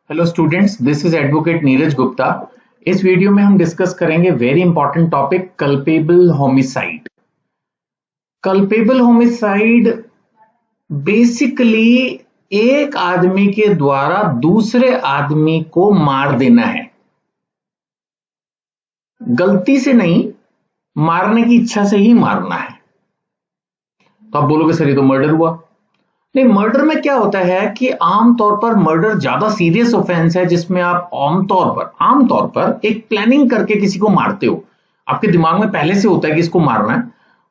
Hello students, this is advocate Neeraj Gupta. इस video में हम डिस्कस करेंगे very important topic culpable homicide. Culpable homicide basically एक आदमी के द्वारा दूसरे आदमी को मार देना है, गलती से नहीं, मारने की इच्छा से ही मारना है। तो आप बोलोगे सर ये तो मर्डर हुआ। नहीं, मर्डर में क्या होता है कि आमतौर पर मर्डर ज्यादा सीरियस ऑफेंस है जिसमें आप आमतौर पर एक प्लानिंग करके किसी को मारते हो। आपके दिमाग में पहले से होता है कि इसको मारना है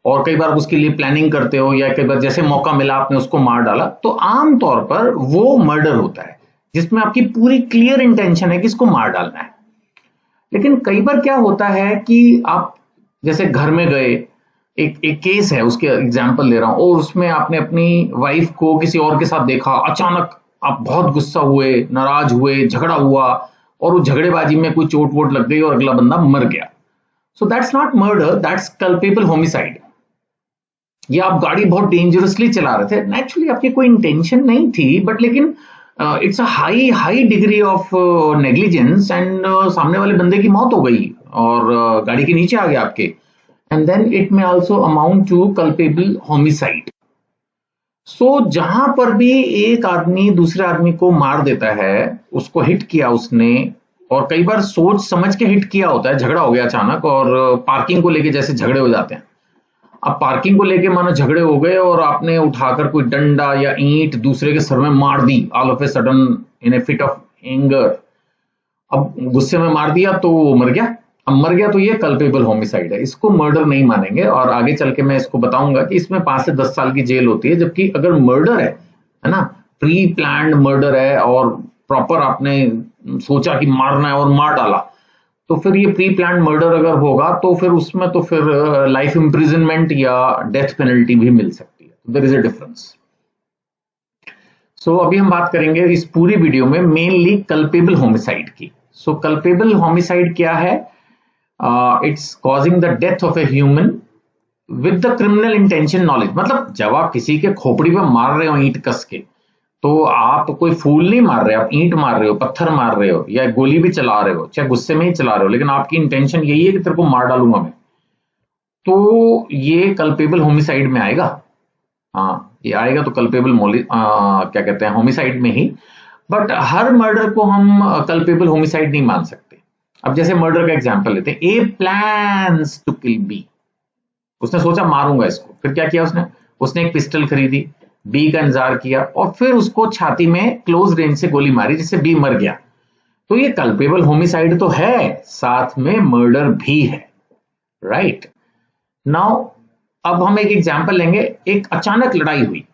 और कई बार उसके लिए प्लानिंग करते हो या कई बार जैसे मौका मिला आपने उसको मार डाला। तो आमतौर पर वो मर्डर होता है जिसमें आपकी पूरी क्लियर इंटेंशन है कि इसको मार डालना है। लेकिन कई बार क्या होता है कि आप जैसे घर में गए, एक केस है उसके एग्जांपल ले रहा हूं, और उसमें आपने अपनी वाइफ को किसी और के साथ देखा, अचानक आप बहुत गुस्सा हुए, नाराज हुए, झगड़ा हुआ और उस झगड़ेबाजी में कोई चोट वोट लग गई और अगला बंदा मर गया। So that's not murder, that's culpable homicide. या आप गाड़ी बहुत डेंजरसली चला रहे थे, नेचुरली आपकी कोई इंटेंशन नहीं थी, बट लेकिन it's a high high degree of negligence and सामने वाले बंदे की मौत हो गई और गाड़ी के नीचे आ गया आपके, and then it may also amount to culpable homicide. So जहां पर भी एक आदमी दूसरे आदमी को मार देता है, उसको हिट किया उसने, और कई बार सोच समझ के हिट किया होता है, झगड़ा हो गया अचानक और पार्किंग को लेके जैसे झगड़े हो जाते हैं। अब पार्किंग को लेके मानो झगड़े हो गए और आपने उठाकर कोई डंडा या ईंट दूसरे के सर में मार the all of a sudden in A fit of anger. अब गुस्से में मार दिया तो वो मर गया। अब मर गया तो ये कल्पेबल होमिसाइड है, इसको मर्डर नहीं मानेंगे। और आगे चल के मैं इसको बताऊंगा कि इसमें 5 से 10 साल की जेल होती है। जबकि अगर मर्डर है ना, प्री प्लान्ड मर्डर है और प्रॉपर आपने सोचा कि मारना है और मार डाला, तो फिर ये प्री प्लान्ड मर्डर अगर होगा तो फिर उसमें तो फिर लाइफ इंप्रिजनमेंट या डेथ पेनल्टी भी मिल सकती है। There is a difference. So अभी हम बात करेंगे इस पूरी वीडियो में मेनली कल्पेबल होमिसाइड की। सो कल्पेबल होमिसाइड क्या है? It's causing the death of a human with the criminal intention knowledge. मतलब जब आप किसी के खोपड़ी पे मार रहे हो ईंट कस के, तो आप कोई फूल नहीं मार रहे, आप ईंट मार रहे हो, पत्थर मार रहे हो या गोली भी चला रहे हो, चाहे गुस्से में ही चला रहे हो, लेकिन आपकी इंटेंशन यही है कि तेरे को मार डालूंगा मैं, तो ये कल्पेबल होमिसाइड में आएगा। हाँ, ये आएगा तो कल्पेबल क्या कहते हैं, होमिसाइड में ही। बट हर मर्डर को हम कल्पेबल होमिसाइड नहीं मान सकते। अब जैसे मर्डर का एग्जांपल लेते हैं, ए प्लान्स टू किल बी। उसने सोचा मारूंगा इसको, फिर क्या किया उसने एक पिस्टल खरीदी, बी का इंतजार किया और फिर उसको छाती में क्लोज रेंज से गोली मारी जिससे बी मर गया। तो ये कल्पेबल होमिसाइड तो है, साथ में मर्डर भी है, राइट। नाउ अब हम एक एग्जांपल लेंगे। एक अचानक लड़ाई हुई,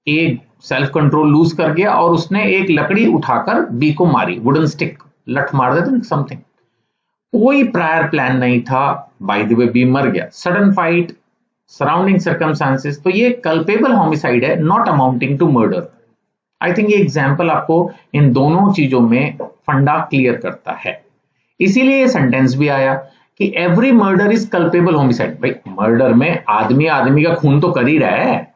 एक सेल्फ कंट्रोल लूज कर गया और उसने एक लकड़ी उठाकर बी को मारी, वुडन स्टिक, लठ मार देते समथिंग। कोई प्रायर प्लान नहीं था, बाय द वे बी मर गया, सडन फाइट, सराउंडिंग सर्कमस्टांसेस। तो ये कल्पेबल होमिसाइड है, not amounting to murder. I think ये एग्जांपल आपको इन दोनों चीजों में फंडा क्लियर करता है। इसीलिए ये सेंटेंस भी आया कि every murder is culpable homicide. भाई मर्डर में आदमी आदमी का खून तो कर ही रहा है,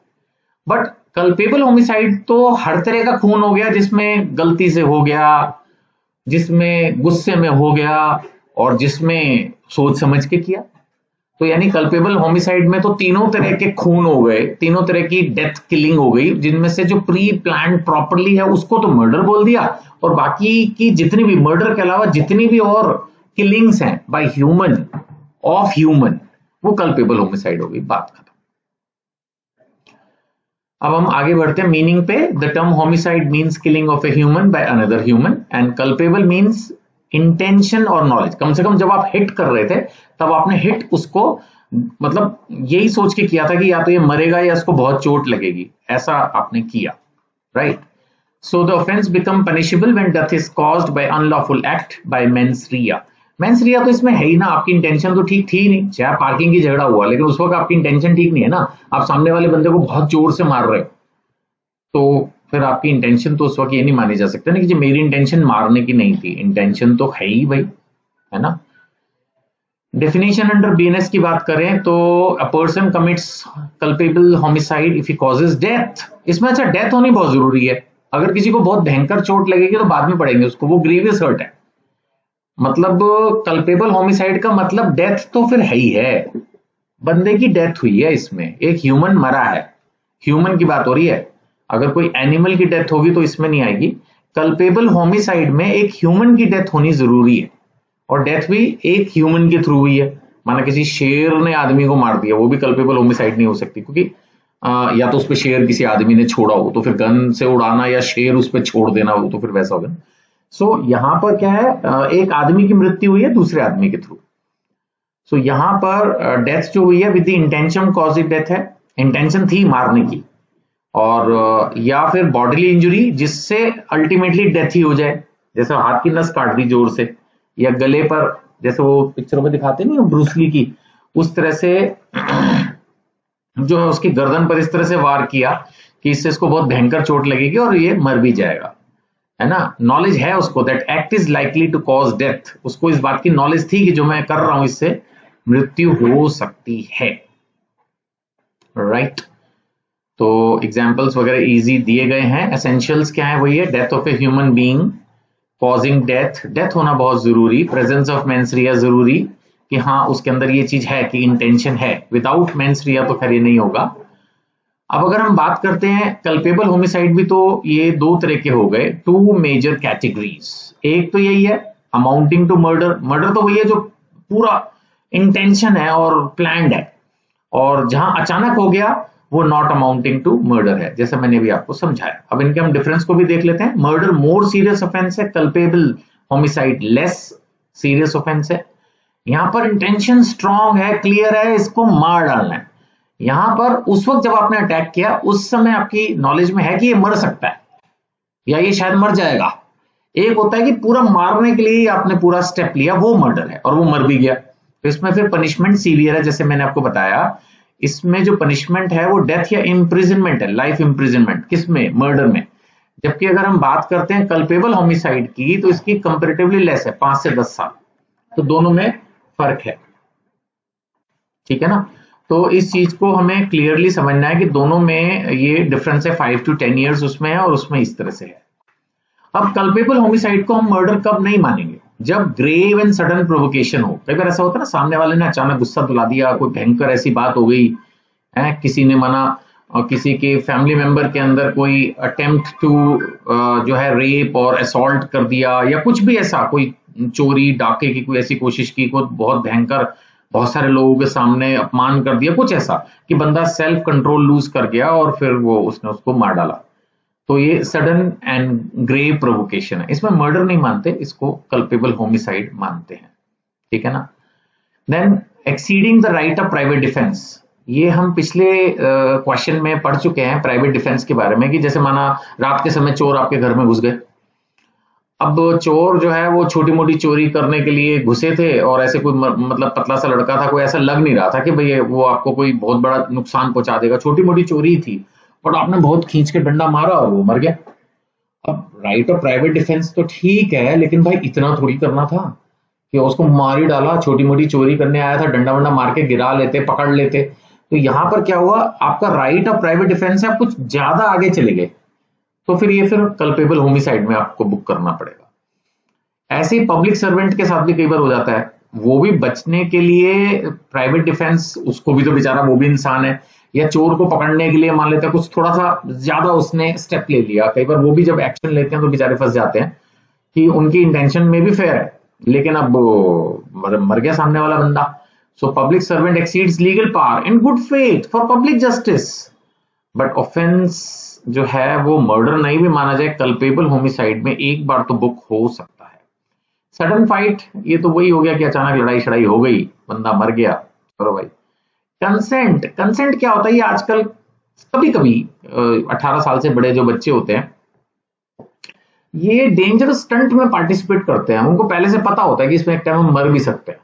बट कल्पेबल होमिसाइड तो हर तरह का खून हो गया, जिसमें गलती से हो गया, जिसमें गुस्से में हो गया और जिसमें सोच समझ के किया। तो यानी कल्पेबल होमिसाइड में तो तीनों तरह के खून हो गए, तीनों तरह की डेथ किलिंग हो गई, जिनमें से जो प्री प्लान प्रॉपरली है उसको तो मर्डर बोल दिया, और बाकी की जितनी भी मर्डर के अलावा जितनी भी और किलिंग्स हैं बाय ह्यूमन ऑफ ह्यूमन, वो कल्पेबल होमिसाइड हो गई, बात खत्म। अब हम आगे बढ़ते हैं मीनिंग पे। The term homicide means killing of a human by another human and culpable means intention और नॉलेज। कम से कम जब आप हिट कर रहे थे तब आपने हिट उसको मतलब यही सोच के किया था कि या तो ये मरेगा या इसको बहुत चोट लगेगी, ऐसा आपने किया, right. So the offence become punishable when death is caused by unlawful act by mains Riya. Mains रिया तो इसमें है ही ना, आपकी इंटेंशन तो ठीक थी ही नहीं। चाहे पार्किंग की झगड़ा हुआ, लेकिन उस वक्त आपकी इंटेंशन ठीक नहीं है ना, आप सामने वाले बंदे को बहुत जोर से मार रहे हो, तो फिर आपकी इंटेंशन तो उस वक्त ये नहीं मानी जा सकती ना कि मेरी इंटेंशन मारने की नहीं थी, इंटेंशन तो है ही भाई, है ना। डेफिनेशन अंडर बीएनएस की बात करें तो a person commits culpable homicide if he causes death. इसमें अच्छा डेथ होनी बहुत जरूरी है, अगर किसी को बहुत भयंकर चोट लगेगी तो बाद में पड़ेंगे उसको, वो ग्रीवियस हर्ट है। मतलब कल्पेबल होमिसाइड का मतलब डेथ तो फिर है ही है, बंदे की डेथ हुई है, इसमें एक ह्यूमन मरा है, ह्यूमन की बात हो रही है। अगर कोई एनिमल की डेथ होगी तो इसमें नहीं आएगी। कल्पेबल होमिसाइड में एक ह्यूमन की डेथ होनी जरूरी है, और डेथ भी एक ह्यूमन के थ्रू हुई है। माना किसी शेर ने आदमी को मार दिया, वो भी कल्पेबल होमिसाइड नहीं हो सकती, क्योंकि या तो उस पर शेर किसी आदमी ने छोड़ा हो तो फिर गन से उड़ाना, या शेर उस पर छोड़ देना हो तो फिर वैसा होगा। सो यहां पर क्या है, एक आदमी की मृत्यु हुई है दूसरे आदमी के थ्रू। सो यहां पर डेथ जो हुई है विद द इंटेंशन कॉजिव डेथ है, इंटेंशन थी मारने की, और या फिर बॉडीली इंजरी जिससे अल्टीमेटली डेथ ही हो जाए, जैसे हाथ की नस काट दी जोर से, या गले पर, जैसे वो पिक्चरों में दिखाते नहीं ब्रूसली की, उस तरह से जो है उसकी गर्दन पर इस तरह से वार किया कि इससे इसको बहुत भयंकर चोट लगेगी और ये मर भी जाएगा, है ना। नॉलेज है उसको that act is likely to cause death, उसको इस बात की नॉलेज थी कि जो मैं कर रहा हूं इससे मृत्यु हो सकती है, राइट। तो एग्जाम्पल्स वगैरह इजी दिए गए हैं। एसेंशियल्स क्या है, वही है, death of a human being, causing death, death होना बहुत जरूरी, प्रेजेंस ऑफ मेंस्ट्रुआ जरूरी, कि हाँ उसके अंदर ये चीज है कि इंटेंशन है, विदाउट मेंस्ट्रुआ तो खैर ये नहीं होगा। अब अगर हम बात करते हैं कल्पेबल होमिसाइड भी, तो ये दो तरह के हो गए, टू मेजर कैटेगरीज। एक तो यही है अमाउंटिंग टू मर्डर, मर्डर तो वही है जो पूरा इंटेंशन है और प्लान्ड है, और जहां अचानक हो गया वो नॉट अमाउंटिंग टू मर्डर है, जैसे मैंने भी आपको समझाया। अब इनके हम डिफरेंस को भी देख लेते हैं। मर्डर मोर सीरियस ऑफेंस है, culpable homicide less serious offence है। यहां पर इंटेंशन स्ट्रांग है, क्लियर है, इसको मार डालना है। यहां पर उस वक्त जब आपने अटैक किया उस समय आपकी नॉलेज में है कि ये मर सकता है या ये शायद मर जाएगा। एक होता है कि पूरा मारने के लिए आपने पूरा स्टेप लिया, वो मर्डर है और वो मर भी गया, तो इसमें फिर पनिशमेंट सीवियर है, जैसे मैंने आपको बताया। इसमें जो पनिशमेंट है वो डेथ या इम्प्रिजनमेंट है, लाइफ इम्प्रिजनमेंट, किसमें, मर्डर में। जबकि अगर हम बात करते हैं कल्पेबल होमिसाइड की, तो इसकी कंपैरेटिवली लेस है, 5 से 10 साल, तो दोनों में फर्क है, ठीक है ना। तो इस चीज को हमें क्लियरली समझना है कि दोनों में ये डिफरेंस है, 5 to 10 ईयर्स उसमें है और उसमें इस तरह से है। अब कल्पेबल होमिसाइड को हम मर्डर कब नहीं मानेंगे, जब ग्रेव एंड सडन प्रोवोकेशन हो। कई बार ऐसा होता है ना, सामने वाले ने अचानक गुस्सा दिला दिया, कोई भयंकर ऐसी बात हो गई है, किसी ने माना और किसी के फैमिली मेंबर के अंदर कोई अटेम्प्ट टू जो है रेप और असॉल्ट कर दिया, या कुछ भी ऐसा, कोई चोरी डाके की कोई ऐसी कोशिश की, कोई बहुत भयंकर, बहुत सारे लोगों के सामने अपमान कर दिया, कुछ ऐसा कि बंदा सेल्फ कंट्रोल लूज कर गया और फिर वो उसने उसको मार डाला, तो ये सडन एंड ग्रेव प्रोवोकेशन है। इसमें मर्डर नहीं मानते, इसको कल्पेबल होमिसाइड मानते हैं, ठीक है ना। Then exceeding the right of private defence, ये हम पिछले क्वेश्चन में पढ़ चुके हैं प्राइवेट डिफेंस के बारे में, कि जैसे माना रात के समय चोर आपके घर में घुस गए। अब चोर जो है वो छोटी मोटी चोरी करने के लिए घुसे थे, और ऐसे कोई मतलब पतला सा लड़का था, कोई ऐसा लग नहीं रहा था कि भाई वो आपको कोई बहुत बड़ा नुकसान पहुंचा देगा, छोटी मोटी चोरी थी, बट आपने बहुत खींच के डंडा मारा और वो मर गया। अब राइट ऑफ प्राइवेट डिफेंस तो ठीक है, लेकिन भाई इतना थोड़ी करना था कि उसको मार ही डाला, छोटी मोटी चोरी करने आया था, डंडा वंडा मार के गिरा लेते, पकड़ लेते। तो यहां पर क्या हुआ, आपका राइट ऑफ प्राइवेट डिफेंस है, आप कुछ ज्यादा आगे चले गए, तो फिर ये फिर कल्पेबल होमिसाइड में आपको बुक करना पड़ेगा। ऐसे ही पब्लिक सर्वेंट के साथ भी कई बार हो जाता है, वो भी बचने के लिए प्राइवेट डिफेंस, उसको भी तो बेचारा, वो भी इंसान है, या चोर को पकड़ने के लिए मान लेते हैं कुछ थोड़ा सा ज्यादा उसने स्टेप ले लिया, कई बार वो भी जब एक्शन लेते हैं तो बेचारे फंस जाते हैं कि उनकी इंटेंशन में भी फेयर है, लेकिन अब मर गया सामने वाला बंदा। So public servant exceeds legal power in good faith for public justice, but offence जो है वो मर्डर नहीं भी माना जाए, कल्पेबल होमिसाइड में एक बार तो बुक हो सकता है। सडन फाइट, ये तो वही हो गया कि अचानक लड़ाई शड़ाई हो गई, बंदा मर गया, चलो भाई। कंसेंट, कंसेंट क्या होता है, ये आजकल कभी कभी 18 साल से बड़े जो बच्चे होते हैं, ये डेंजरस स्टंट में पार्टिसिपेट करते हैं, उनको पहले से पता होता है कि इसमें एक टाइम हम मर भी सकते हैं।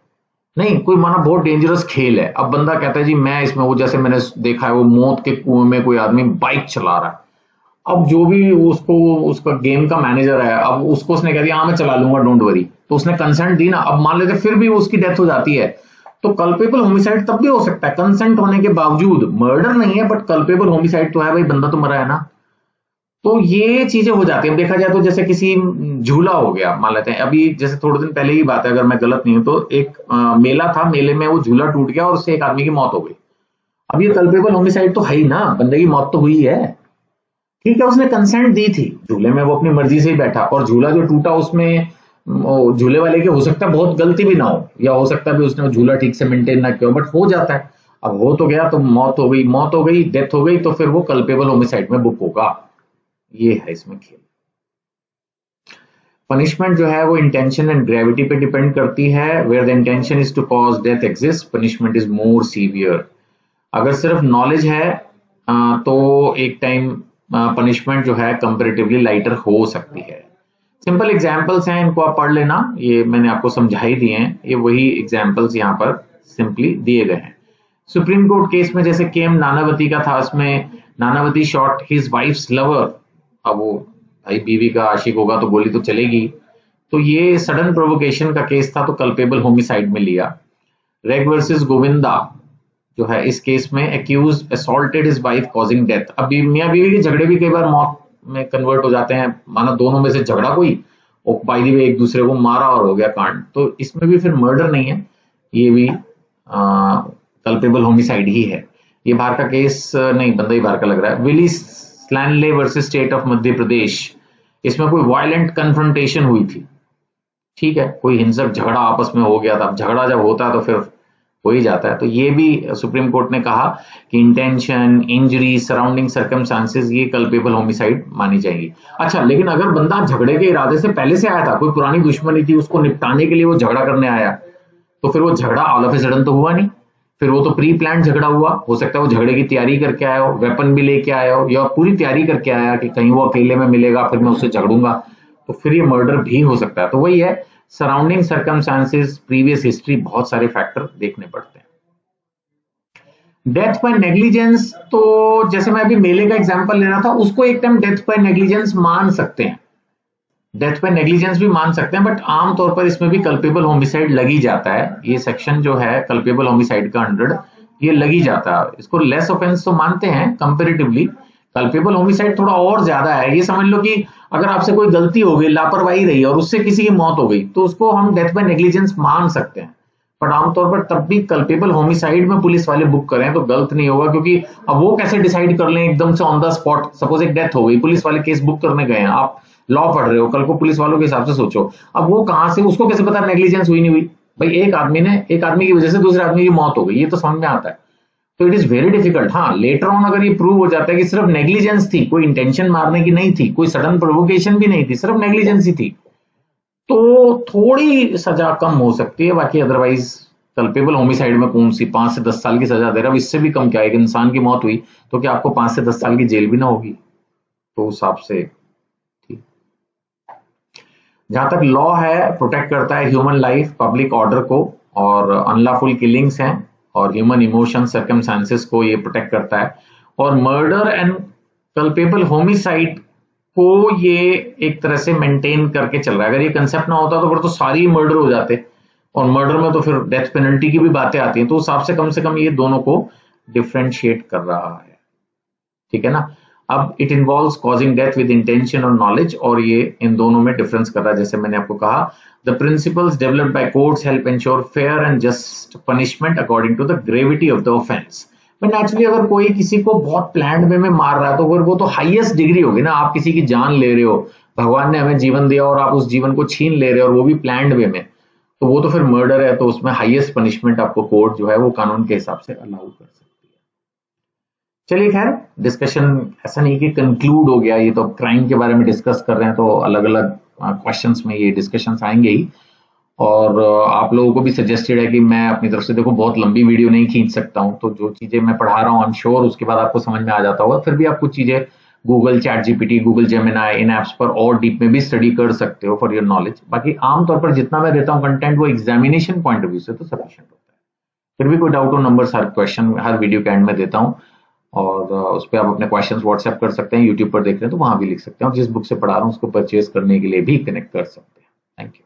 नहीं, कोई माना बहुत डेंजरस खेल है, अब बंदा कहता है जी मैं इसमें, वो जैसे मैंने देखा है वो मौत के कुएं में कोई आदमी बाइक चला रहा है, अब जो भी उसको उसका गेम का मैनेजर है, अब उसको उसने कह दिया हाँ मैं चला लूंगा डोंट वरी, तो उसने कंसेंट दी ना, अब मान लेते फिर भी उसकी डेथ हो जाती है, तो कल्पेबल होमिसाइड तब भी हो सकता है कंसेंट होने के बावजूद, मर्डर नहीं है बट कल्पेबल होमिसाइड तो है भाई, बंदा तो मरा है ना। तो ये चीजें हो जाती है। देखा जाए तो जैसे किसी झूला हो गया, मान लेते हैं अभी जैसे थोड़े दिन पहले की बात है, अगर मैं गलत नहीं हूं तो एक मेला था, मेले में वो झूला टूट गया और उससे एक आदमी की मौत हो गई। अब ये कल्पेबल होमिसाइड तो है ही ना, बंदे की मौत तो हुई है। ठीक है, उसने कंसेंट दी थी, झूले में वो अपनी मर्जी से ही बैठा, और झूला जो टूटा उसमें झूले वाले के हो सकता है बहुत गलती भी ना हो, या हो सकता है भी उसने झूला ठीक से मेंटेन ना किया, बट हो जाता है। अब हो तो गया, तो मौत हो गई, मौत हो गई, डेथ हो गई, तो फिर वो कल्पेबल होमिसाइड में बुक होगा। ये है इसमें खेल। पनिशमेंट जो है वो इंटेंशन एंड ग्रेविटी पे डिपेंड करती है। Where the intention is to cause death exist, punishment is more severe. अगर सिर्फ नॉलेज है तो एक टाइम पनिशमेंट जो है कंपैरेटिवली लाइटर हो सकती है। सिंपल एग्जांपल्स हैं, इनको आप पढ़ लेना, ये मैंने आपको समझा ही दिए हैं, ये वही एग्जांपल्स यहाँ पर सिंपली दिए गए हैं। सुप्रीम कोर्ट केस में जैसे केएम नानावती का था, उसमें Nanavati shot his wives lover. अब वो भाई बीवी का आशिक होगा तो गोली तो चलेगी, तो ये सडन प्रोवोकेशन का केस था, तो कल्पेबल होमिसाइड में लिया। रेग वर्सेस गोविंदा जो है, इस केस में accused assaulted his wife causing death. अब मियां बीवी के झगड़े भी कई बार मौत में कन्वर्ट हो जाते हैं, माना दोनों में से झगड़ा कोई और बाई दी वे एक दूसरे को मारा और हो गया कांड, तो इसमें भी फिर मर्डर नहीं है, ये भी कल्पेबल होमिसाइड ही है। ये बाहर का केस नहीं, बंदा ही बाहर का लग रहा है। Willie स्लैनले versus state of Madhya Pradesh, इसमें कोई वायलेंट कन्फ्रंटेशन हुई थी, ठीक है, कोई हिंसक झगड़ा आपस में हो गया था। झगड़ा जब होता है तो फिर हो ही जाता है, तो ये भी सुप्रीम कोर्ट ने कहा कि इंटेंशन, इंजरी, सराउंडिंग सर्कमस्टांसेस, ये कल्पेबल होमिसाइड मानी जाएगी। अच्छा, लेकिन अगर बंदा झगड़े के इरादे से पहले से आया था, कोई पुरानी दुश्मनी थी, उसको निपटाने के लिए वो झगड़ा करने आया, तो फिर वो झगड़ा ऑल ऑफ ए सडन तो हुआ नहीं, फिर वो तो प्री प्लान झगड़ा हुआ। हो सकता है वो झगड़े की तैयारी करके आया हो, वेपन भी लेके आया हो, या पूरी तैयारी करके आया कि कहीं वो अकेले में मिलेगा फिर मैं उससे झगड़ूंगा, तो फिर ये मर्डर भी हो सकता है। तो वही है, सराउंडिंग सर्कमस्टांसेस, प्रीवियस हिस्ट्री, बहुत सारे फैक्टर देखने पड़ते हैं। डेथ बाय नेग्लिजेंस, तो जैसे मैं अभी मेले का एग्जांपल ले रहा था, उसको एक टाइम डेथ बाय नेग्लिजेंस मान सकते हैं, डेथ बाय नेग्लिजेंस भी मान सकते हैं, बट आमतौर पर इसमें भी कल्पेबल होमिसाइड लग ही जाता है। ये सेक्शन जो है कल्पेबल होमिसाइड का 100, ये लग ही जाता है। इसको लेस ऑफेंस तो मानते हैं कंपैरेटिवली, कल्पेबल होमिसाइड थोड़ा और ज्यादा है। ये समझ लो कि अगर आपसे कोई गलती हो गई, लापरवाही रही और उससे किसी की मौत हो गई, तो उसको हम डेथ बाय नेग्लिजेंस मान सकते हैं, बट आमतौर पर तब भी कल्पेबल होमिसाइड में पुलिस वाले बुक करें तो गलत नहीं होगा, क्योंकि अब वो कैसे डिसाइड कर लें एकदम से ऑन द स्पॉट। सपोज एक डेथ हो गई, पुलिस वाले केस बुक करने गए हैं, आप लॉ पढ़ रहे हो, कल को पुलिस वालों के हिसाब से सोचो, अब वो कहां से, उसको कैसे पता नेग्लिजेंस हुई नहीं हुई? भाई एक आदमी की वजह से दूसरे आदमी की मौत हो गई, ये तो समझ में आता है, तो इट इज वेरी डिफिकल्ट। हाँ, लेटर ऑन अगर ये प्रूव हो जाता है कि सिर्फ नेग्लिजेंस थी, कोई इंटेंशन मारने की नहीं थी, कोई सडन प्रोवोकेशन भी नहीं थी, सिर्फ नेग्लिजेंस ही थी, तो थोड़ी सजा कम हो सकती है। बाकी अदरवाइज कल्पेबल होमिसाइड में कौन सी 5 से 10 साल की सजा दे रहा है, इससे भी कम क्या है, एक इंसान की मौत हुई तो क्या आपको 5 से 10 साल की जेल भी ना होगी? तो उस हिसाब से ठीक। जहां तक लॉ है, प्रोटेक्ट करता है ह्यूमन लाइफ, पब्लिक ऑर्डर को, और अनलॉफुल किलिंग्स हैं और ह्यूमन इमोशन, सर्कमस्टांसेस को ये प्रोटेक्ट करता है। और मर्डर एंड कल्पेबल होमिसाइड को ये एक तरह से मेंटेन करके चल रहा है। अगर ये कंसेप्ट ना होता तो फिर तो सारी मर्डर हो जाते, और मर्डर में तो फिर डेथ पेनल्टी की भी बातें आती हैं, तो उस हिसाब से कम ये दोनों को डिफरेंशिएट कर रहा है, ठीक है ना। अब it involves causing death with intention और नॉलेज, और ये इन दोनों में डिफरेंस कर रहा है। जैसे मैंने आपको कहा, the principles developed by courts help ensure fair and just punishment according to the gravity of the offence. Naturally अगर कोई किसी को बहुत प्लान्ड वे में मार रहा है तो फिर वो तो हाईएस्ट डिग्री होगी ना, आप किसी की जान ले रहे हो, भगवान ने हमें जीवन दिया और आप उस जीवन को छीन ले रहे हो, और वो भी प्लान्ड वे में, तो वो तो फिर मर्डर है, तो उसमें हाईएस्ट पनिशमेंट आपको कोर्ट जो है वो कानून के हिसाब से अलाउ कर सकती है। चलिए खैर, डिस्कशन ऐसा नहीं कि कंक्लूड हो गया, ये तो क्राइम के बारे में डिस्कस कर रहे हैं, तो अलग अलग क्वेश्चंस में ये डिस्कशंस आएंगे ही। और आप लोगों को भी सजेस्टेड है कि मैं अपनी तरफ से, देखो बहुत लंबी वीडियो नहीं खींच सकता हूं, तो जो चीजें मैं पढ़ा रहा हूं आई एम श्योर उसके बाद आपको समझ में आ जाता होगा, फिर भी आप कुछ चीजें Google, chat GPT, Google Gemini, इन एप्स पर और डीप में भी स्टडी कर सकते हो फॉर योर नॉलेज। बाकी आमतौर पर जितना मैं देता हूँ कंटेंट, वो एग्जामिनेशन पॉइंट ऑफ व्यू से तो सफिशिएंट होता है। फिर भी कोई डाउट हो, नंबर्स हर क्वेश्चन, हर वीडियो के एंड में देता हूँ, और उस पर आप अपने क्वेश्चन व्हाट्सएप कर सकते हैं, यूट्यूब पर देख रहे हैं तो वहां भी लिख सकते हैं, और जिस बुक से पढ़ा रहा हूँ उसको परचेज करने के लिए भी कनेक्ट कर सकते हैं। Thank you.